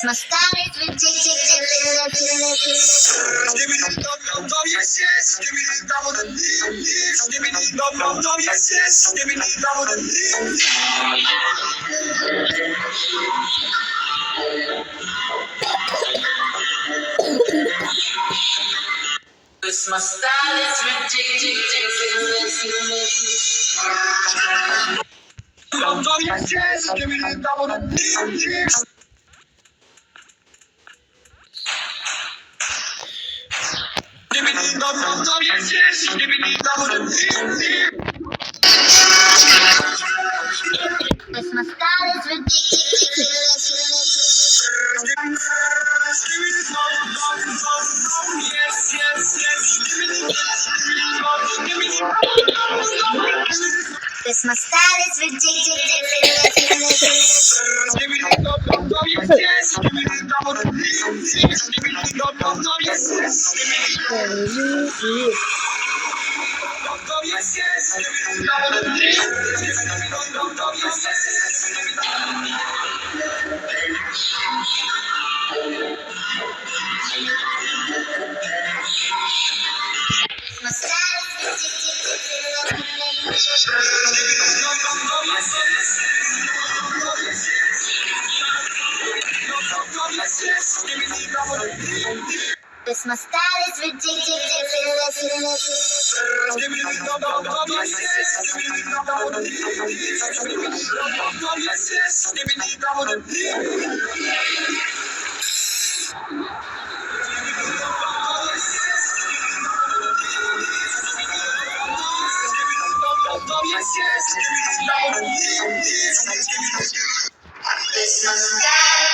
My style is ridiculous. Give me the dum dum, yes yes. Give me the dum dum, yes. Give me the dum dum, yes yes. Give me the dum dum, yes. My style is ridiculous. Dum dum, yes yes. Give me the dum dum, yes. Give me the dum dum, yes yes. Give me the dum dum, yes. My style is ridiculous. Give me the dum dum, yes yes yes. Give me the dum, give me the dum. My style is ridiculous. Give me the dum dum, yes yes. Give me the dum, yes. Give me the dum yes yes. Give me the dum, yes yes. Give me the dum, yes. Give me the dum yes yes. My style is ridiculous. My style is ridiculous. Give me the dum dum, yes, give me the dum dum, yes, give me the dum dum, yes, give me the dum dum, yes, yes, give me the dum dum, yes, give me the this my style